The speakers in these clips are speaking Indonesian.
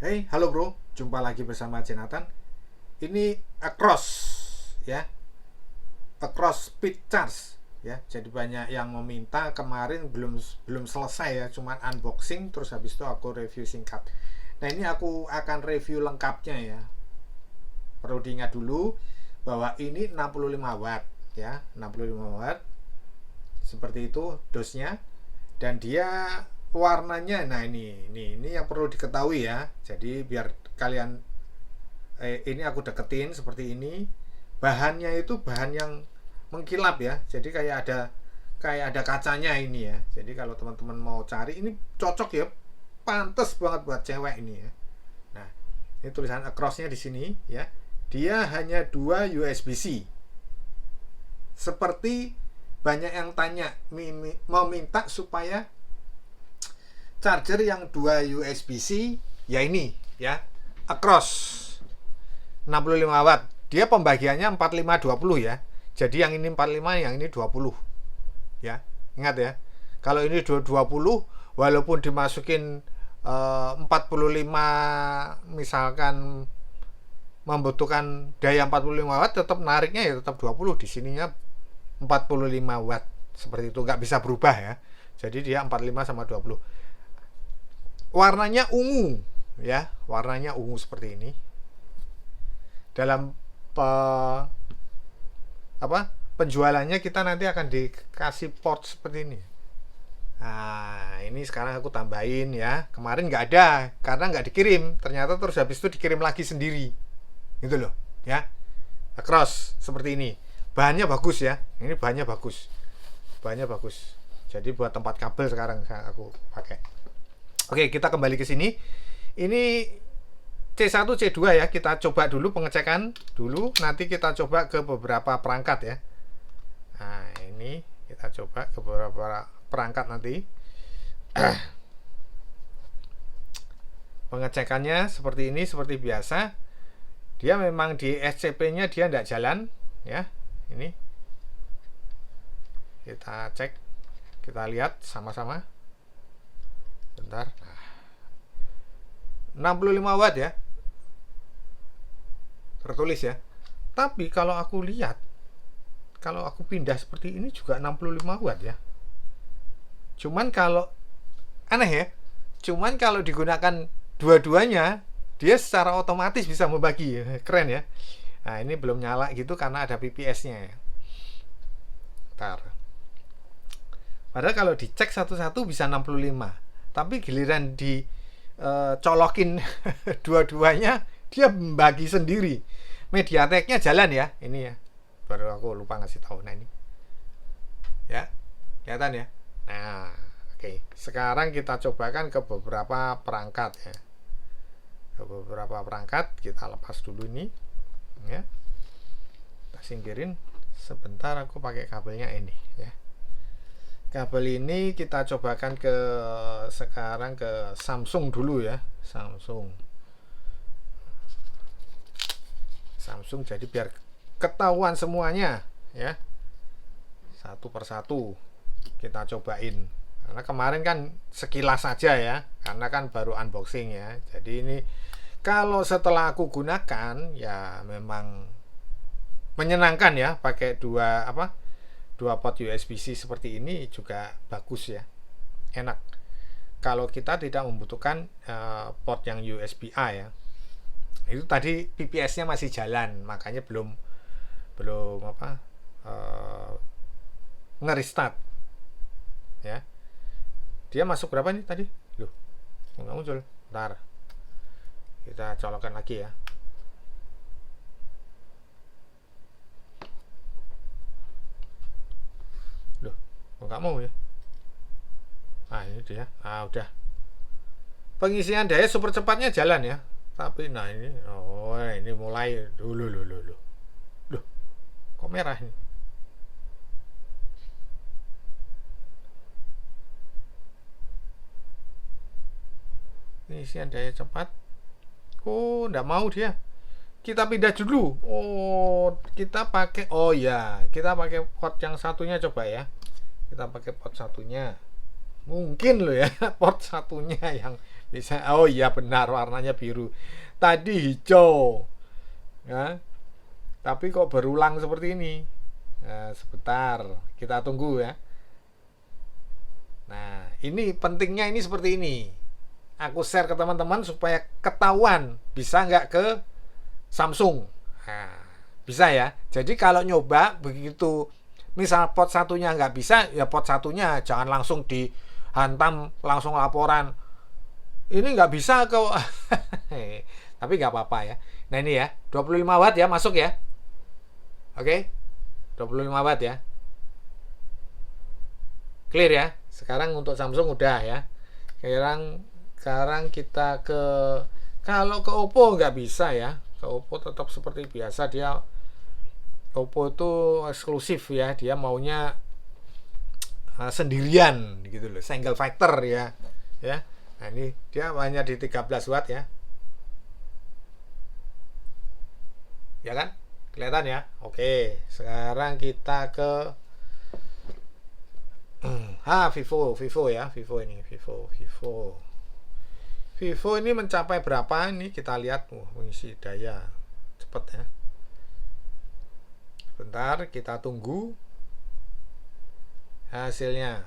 Hey, halo bro, jumpa lagi bersama Jonathan. Ini across ya, across speed charge ya. Jadi banyak yang meminta, kemarin belum belum selesai ya, cuman unboxing terus habis itu aku review singkat. Nah, ini aku akan review lengkapnya ya. Perlu diingat dulu bahwa ini 65 watt ya, 65 watt. Seperti itu dosnya dan dia warnanya, nah ini yang perlu diketahui ya. Jadi biar kalian ini aku deketin seperti ini. Bahannya itu bahan yang mengkilap ya. Jadi kayak ada kacanya ini ya. Jadi kalau teman-teman mau cari ini cocok ya. Pantes banget buat cewek ini ya. Nah, ini tulisan across-nya di sini ya. Dia hanya 2 USB-C. Seperti banyak yang tanya meminta supaya charger yang 2 USB-C ya ini ya, across 65 watt. Dia pembagiannya 45-20 ya. Jadi yang ini 45, yang ini 20. Ya. Ingat ya. Kalau ini 20 walaupun dimasukin 45 misalkan membutuhkan daya 45 watt, tetap nariknya ya tetap 20. Di sininya 45 watt. Seperti itu, nggak bisa berubah ya. Jadi dia 45 sama 20. Warnanya ungu ya, warnanya ungu seperti ini. Dalam penjualannya kita nanti akan dikasih port seperti ini. Nah, ini sekarang aku tambahin ya. Kemarin nggak ada karena nggak dikirim. Ternyata terus habis itu dikirim lagi sendiri. Gitu loh, ya. Across seperti ini. Bahannya bagus ya. Ini bahannya bagus. Bahannya bagus. Jadi buat tempat kabel sekarang aku pakai. Oke, kita kembali ke sini. Ini C1, C2 ya. Kita coba dulu pengecekan dulu. Nanti kita coba ke beberapa perangkat ya. Nah, ini kita coba ke beberapa perangkat nanti. Pengecekannya seperti ini, seperti biasa. Dia memang di SCP-nya dia tidak jalan ya. Ini kita cek, kita lihat sama-sama. Bentar. 65 watt ya. Tertulis ya. Tapi kalau aku lihat, kalau aku pindah seperti ini juga 65 watt ya. Cuman kalau aneh ya. Cuman kalau digunakan dua-duanya, dia secara otomatis bisa membagi. Keren ya. Nah, ini belum nyala gitu karena ada PPS-nya ya. Bentar. Padahal kalau dicek satu-satu bisa 65. Tapi giliran colokin dua-duanya, dia membagi sendiri. Mediateknya jalan ya, ini ya. Baru aku lupa ngasih tahu. Nah, ini ya, kelihatan ya. Nah, oke. Sekarang kita cobakan ke beberapa perangkat ya. Ke beberapa perangkat kita lepas dulu ini ya. Kita singkirin. Sebentar, aku pakai kabelnya ini ya. Kabel ini kita cobakan sekarang ke Samsung dulu ya. Samsung jadi biar ketahuan semuanya ya. Satu persatu kita cobain. Karena kemarin kan sekilas saja ya. Karena kan baru unboxing ya. Jadi ini kalau setelah aku gunakan ya memang menyenangkan ya, pakai dua port USB-C seperti ini juga bagus ya, enak. Kalau kita tidak membutuhkan port yang USB-A ya, itu tadi PPS-nya masih jalan, makanya belum nge-restart ya. Dia masuk berapa nih tadi? Loh, nggak muncul. Bentar, kita colokkan lagi ya. Nggak mau ya. Nah, ini dia. Ah, udah. Pengisian daya super cepatnya jalan ya. Tapi nah ini, oh ini mulai dulu. Loh, kok merah ini? Pengisian daya cepat. Oh, nggak mau dia. Kita pindah dulu. Oh, kita pakai, oh ya, kita pakai port yang satunya coba ya. Kita pakai port satunya. Mungkin loh ya, port satunya yang bisa. Oh iya benar, warnanya biru. Tadi hijau. Ya, tapi kok berulang seperti ini? Nah, sebentar, kita tunggu ya. Nah, ini pentingnya ini seperti ini. Aku share ke teman-teman supaya ketahuan bisa nggak ke Samsung. Nah, bisa ya. Jadi kalau nyoba begitu, misal pot satunya nggak bisa, ya pot satunya jangan langsung dihantam, langsung laporan. Ini nggak bisa kok. Tapi nggak apa-apa ya. Nah ini ya, 25 watt ya masuk ya. Oke, 25 watt ya. Clear ya. Sekarang untuk Samsung udah ya. Sekarang kita ke, kalau ke Oppo nggak bisa ya. Ke Oppo tetap seperti biasa, dia Oppo itu eksklusif ya, dia maunya sendirian gitu loh, single factor ya. Ya. Nah, ini dia hanya di 13 watt ya. Ya kan? Kelihatan ya? Oke, sekarang kita ke Vivo ya, Vivo ini, Vivo ini mencapai berapa ini kita lihat. Mengisi daya cepet ya. Bentar, kita tunggu hasilnya.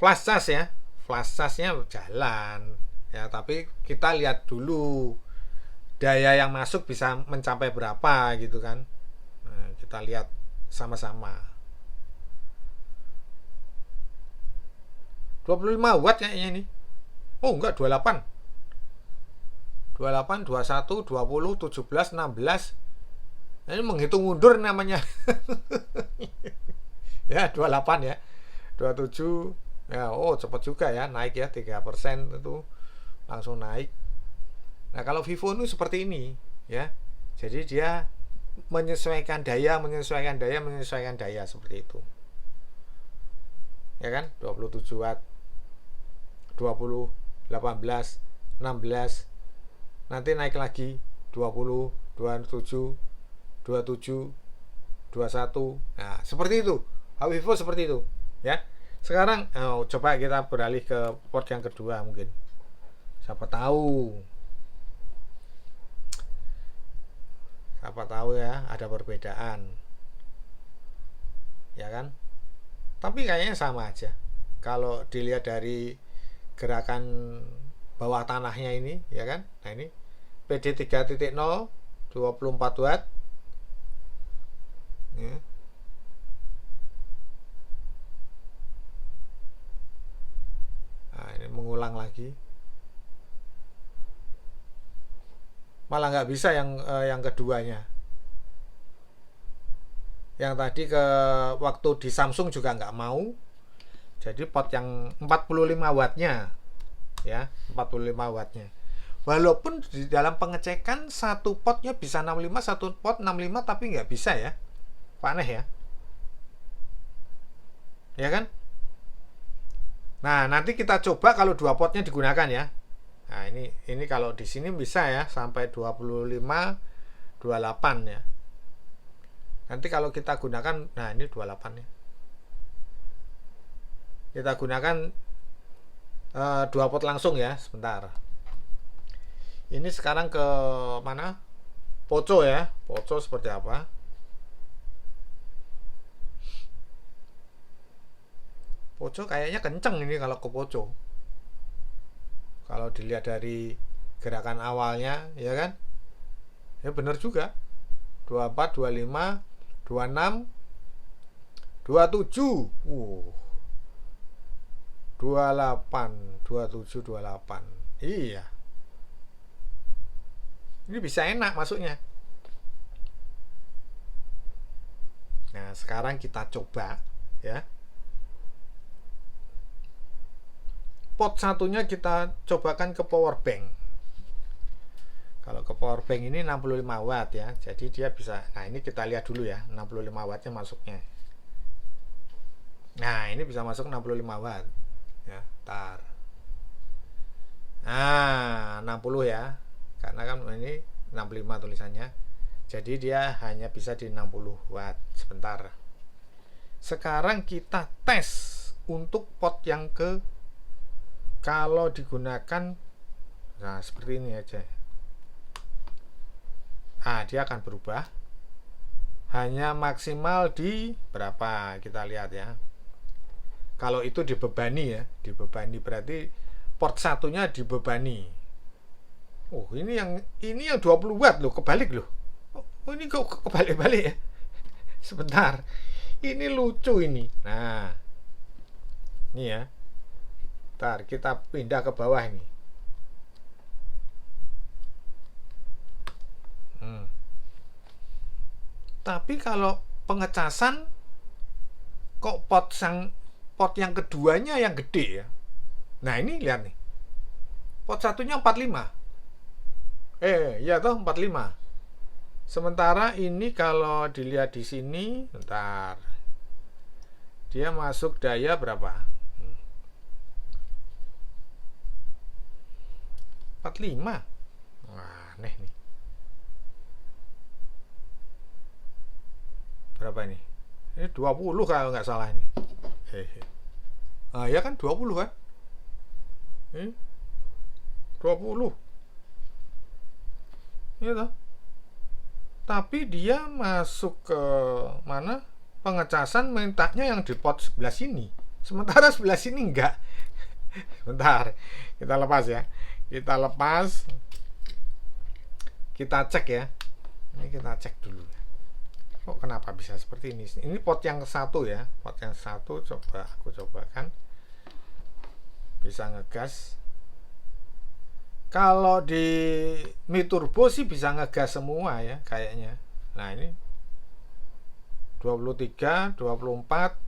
Flash charge ya, flash charge-nya jalan ya, tapi kita lihat dulu daya yang masuk bisa mencapai berapa gitu kan. Nah, kita lihat sama-sama. 25 watt kayaknya ini. Oh enggak, 28. 28, 21, 20, 17, 16. Nah, ini menghitung mundur namanya. Ya, 28 ya. 27. Ya, oh cepat juga ya, naik ya 3% itu langsung naik. Nah, kalau Vivo ini seperti ini ya. Jadi dia menyesuaikan daya seperti itu. Ya kan? 27 watt, 20, 18, 16. Nanti naik lagi 20, 27, 27, 21. Nah, seperti itu. Vivo seperti itu, ya. Sekarang coba kita beralih ke port yang kedua mungkin. Siapa tahu ya ada perbedaan. Ya kan? Tapi kayaknya sama aja. Kalau dilihat dari gerakan bawah tanahnya ini, ya kan? Nah, ini PD 3.0 24 watt. Ya. Nah, ini mengulang lagi. Malah nggak bisa yang keduanya. Yang tadi ke waktu di Samsung juga nggak mau. Jadi pot yang 45 wattnya ya, 45 wattnya. Walaupun di dalam pengecekan satu potnya bisa 65, satu pot 65, tapi nggak bisa ya. Aneh ya. Ya kan? Nah, nanti kita coba kalau dua potnya digunakan ya. Nah, ini kalau di sini bisa ya sampai 25, 28 ya. Nanti kalau kita gunakan, nah ini 28 ya. Kita gunakan dua pot langsung ya, sebentar. Ini sekarang ke mana? Poco ya. Poco seperti apa? Poco kayaknya kenceng ini kalau ke Poco. Kalau dilihat dari gerakan awalnya, ya kan? Ya benar juga. 24, 25, 26, 27. 28, 27, 28. Iya. Ini bisa enak masuknya. Nah, sekarang kita coba ya. Pot satunya kita cobakan ke power bank. Kalau ke power bank ini 65 watt ya. Jadi dia bisa. Nah, ini kita lihat dulu ya, 65 wattnya masuknya. Nah, ini bisa masuk 65 watt. Ya, tar. Nah, 60 ya. Karena kan ini 65 tulisannya. Jadi dia hanya bisa di 60 watt. Sebentar. Sekarang kita tes untuk pot yang kalau digunakan, nah seperti ini aja. Dia akan berubah. Hanya maksimal di berapa, kita lihat ya. Kalau itu dibebani ya, dibebani berarti port satunya dibebani. Ini yang 20 watt loh, kebalik loh. Ini kok kebalik-balik ya. Sebentar. Ini lucu ini. Nah. Ini ya. Ntar kita pindah ke bawah ini. Tapi kalau pengecasan kok pot yang keduanya yang gede ya. Nah, ini lihat nih. Pot satunya 45. Ya toh 45. Sementara ini kalau dilihat di sini, bentar. Dia masuk daya berapa? 45. Wah, aneh nih. Berapa ini? Ini 20 kalau nggak salah ini. Ya kan 20 kan? 20. Iya toh? Tapi dia masuk ke mana? Pengecasan mintanya yang di pot sebelah sini. Sementara sebelah sini enggak. Bentar, kita lepas ya. Kita lepas. Kita cek ya. Ini kita cek dulu. Kok kenapa bisa seperti ini? Ini pot yang satu ya. Pot yang satu coba aku cobakan. Bisa ngegas. Kalau di Mi Turbo sih bisa ngegas semua ya kayaknya. Nah, ini 23, 24.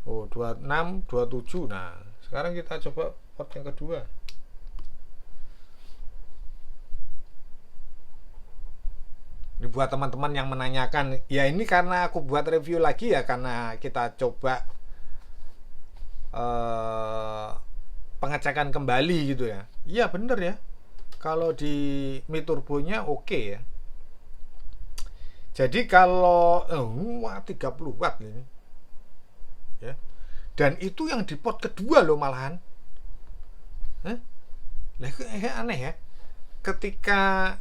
26, 27. Nah, sekarang kita coba pot yang kedua. Ini buat teman-teman yang menanyakan, ya ini karena aku buat review lagi ya, karena kita coba pengecekan kembali gitu ya. Iya bener ya, kalau di Mi Turbonya oke ya. Jadi kalau 30 watt ini ya, dan itu yang di pot kedua loh malahan. Aneh ya. Ketika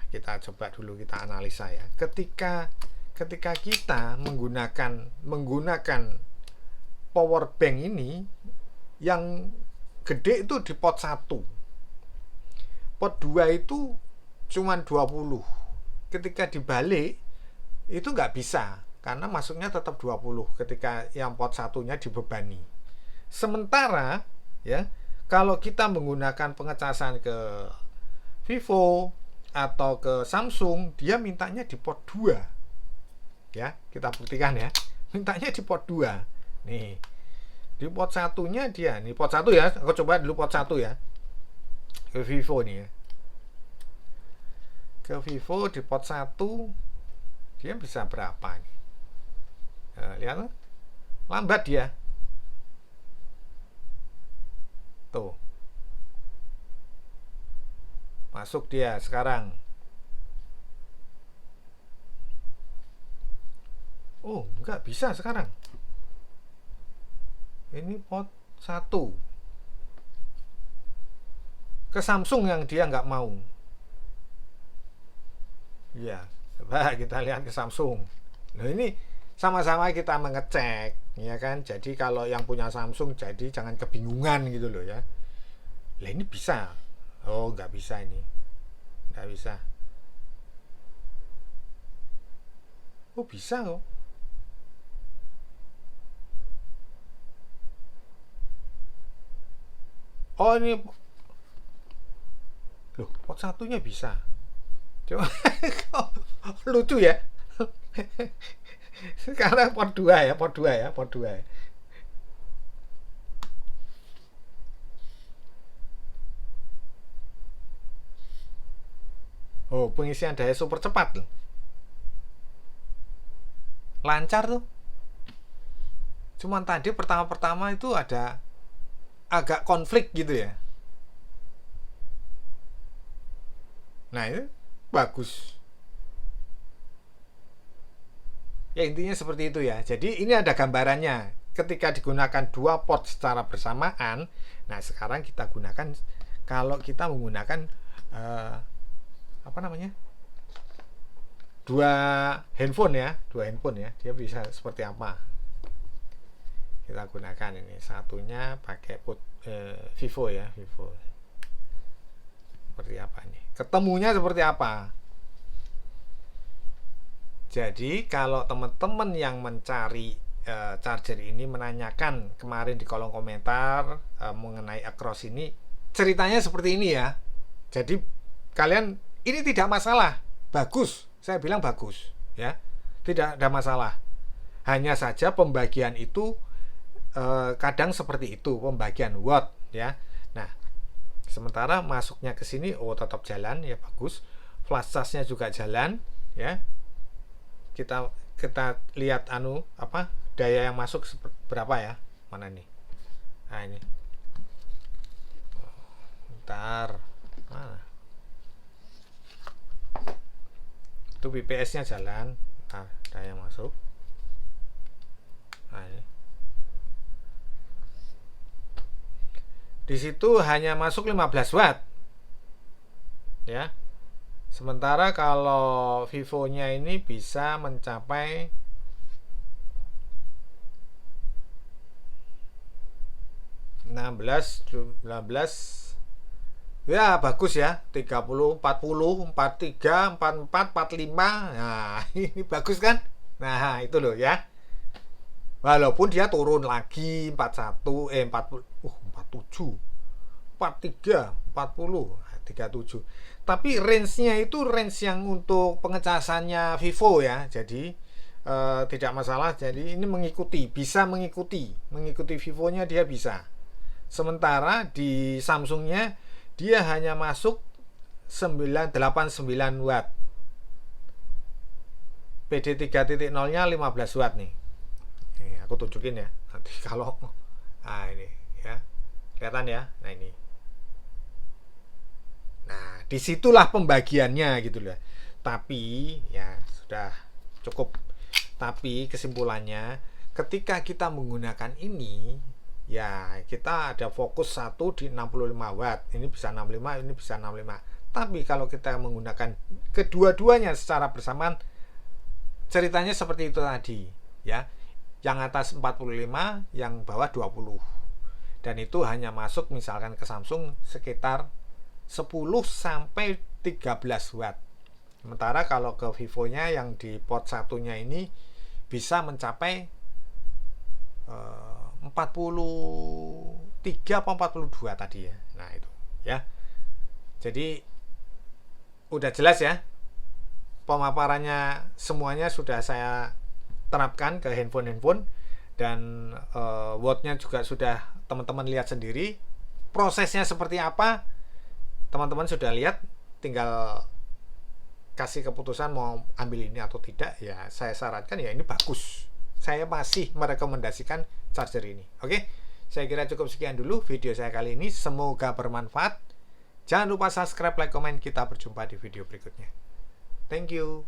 kita coba dulu kita analisa ya. Ketika kita menggunakan power bank ini, yang gede itu di pot 1. Pot 2 itu cuman 20. Ketika dibalik itu nggak bisa karena masuknya tetap 20 ketika yang pot satunya dibebani. Sementara ya, kalau kita menggunakan pengecasan ke Vivo atau ke Samsung, dia mintanya di pot 2. Ya, kita buktikan ya. Mintanya di pot 2. Nih. Di pot satunya dia, nih pot 1 ya. Aku coba dulu pot 1 ya. Ke Vivo nih ya. Ke Vivo di pot 1 dia bisa berapa nih? Lihat, lambat dia. Tuh. Masuk dia sekarang. Nggak bisa sekarang. Ini pot 1. Ke Samsung yang dia nggak mau. Iya, coba kita lihat ke Samsung. Nah, ini sama-sama kita mengecek, ya kan? Jadi kalau yang punya Samsung jadi jangan kebingungan gitu loh ya. Lah ini bisa. Nggak bisa ini. Nggak bisa. Bisa kok. Ini loh, pot satunya bisa. Coba lucu ya. Sekarang pot 2 ya, pot 2 ya, pot 2 ya. Pengisian daya super cepat loh. Lancar tuh. Cuman tadi pertama-pertama itu ada agak konflik gitu ya. Nah, itu bagus. Ya intinya seperti itu ya. Jadi ini ada gambarannya. Ketika digunakan dua port secara bersamaan, nah sekarang kita gunakan kalau kita menggunakan apa namanya? Dua handphone ya, dia bisa seperti apa? Kita gunakan ini. Satunya pakai Vivo ya, Vivo. Seperti apa nih? Ketemunya seperti apa? Jadi kalau teman-teman yang mencari charger ini menanyakan kemarin di kolom komentar mengenai Acros ini, ceritanya seperti ini ya. Jadi kalian ini tidak masalah, bagus. Saya bilang bagus ya, tidak ada masalah. Hanya saja pembagian itu kadang seperti itu, pembagian watt ya. Nah, sementara masuknya ke sini tetap jalan ya, bagus. Flash charge-nya juga jalan ya. Kita lihat daya yang masuk berapa ya, mana nih, nah ini bentar, mana itu BPS nya jalan. Nah, daya yang masuk, nah ini di situ hanya masuk 15 watt ya. Sementara kalau Vivo-nya ini bisa mencapai 16, 19, ya bagus ya, 30, 40, 43, 44, 45. Nah, ini bagus kan? Nah, itu loh ya. Walaupun dia turun lagi 41, 40, 47, 43, 40, 37. Tapi range-nya itu range yang untuk pengecasannya Vivo ya. Jadi tidak masalah. Jadi ini bisa mengikuti Vivo-nya, dia bisa. Sementara di Samsung-nya dia hanya masuk 89 watt. PD 3.0-nya 15 watt nih. Aku tunjukin ya. Nanti kalau ini ya. Kelihatan ya. Nah, ini. Nah, disitulah pembagiannya gitu loh. Tapi ya sudah cukup. Tapi kesimpulannya, ketika kita menggunakan ini, ya kita ada fokus satu di 65 watt. Ini bisa 65, ini bisa 65. Tapi kalau kita menggunakan kedua-duanya secara bersamaan, ceritanya seperti itu tadi, ya. Yang atas 45, yang bawah 20. Dan itu hanya masuk misalkan ke Samsung sekitar 10 sampai 13 watt. Sementara kalau ke Vivo-nya yang di port satunya ini bisa mencapai 43 atau 42 tadi ya. Nah, itu ya. Jadi udah jelas ya. Pemaparannya semuanya sudah saya terapkan ke handphone dan wattnya juga sudah teman-teman lihat sendiri. Prosesnya seperti apa? Teman-teman sudah lihat, tinggal kasih keputusan mau ambil ini atau tidak. Ya saya sarankan ya ini bagus. Saya masih merekomendasikan charger ini. Oke, saya kira cukup sekian dulu video saya kali ini. Semoga bermanfaat. Jangan lupa subscribe, like, komen. Kita berjumpa di video berikutnya. Thank you.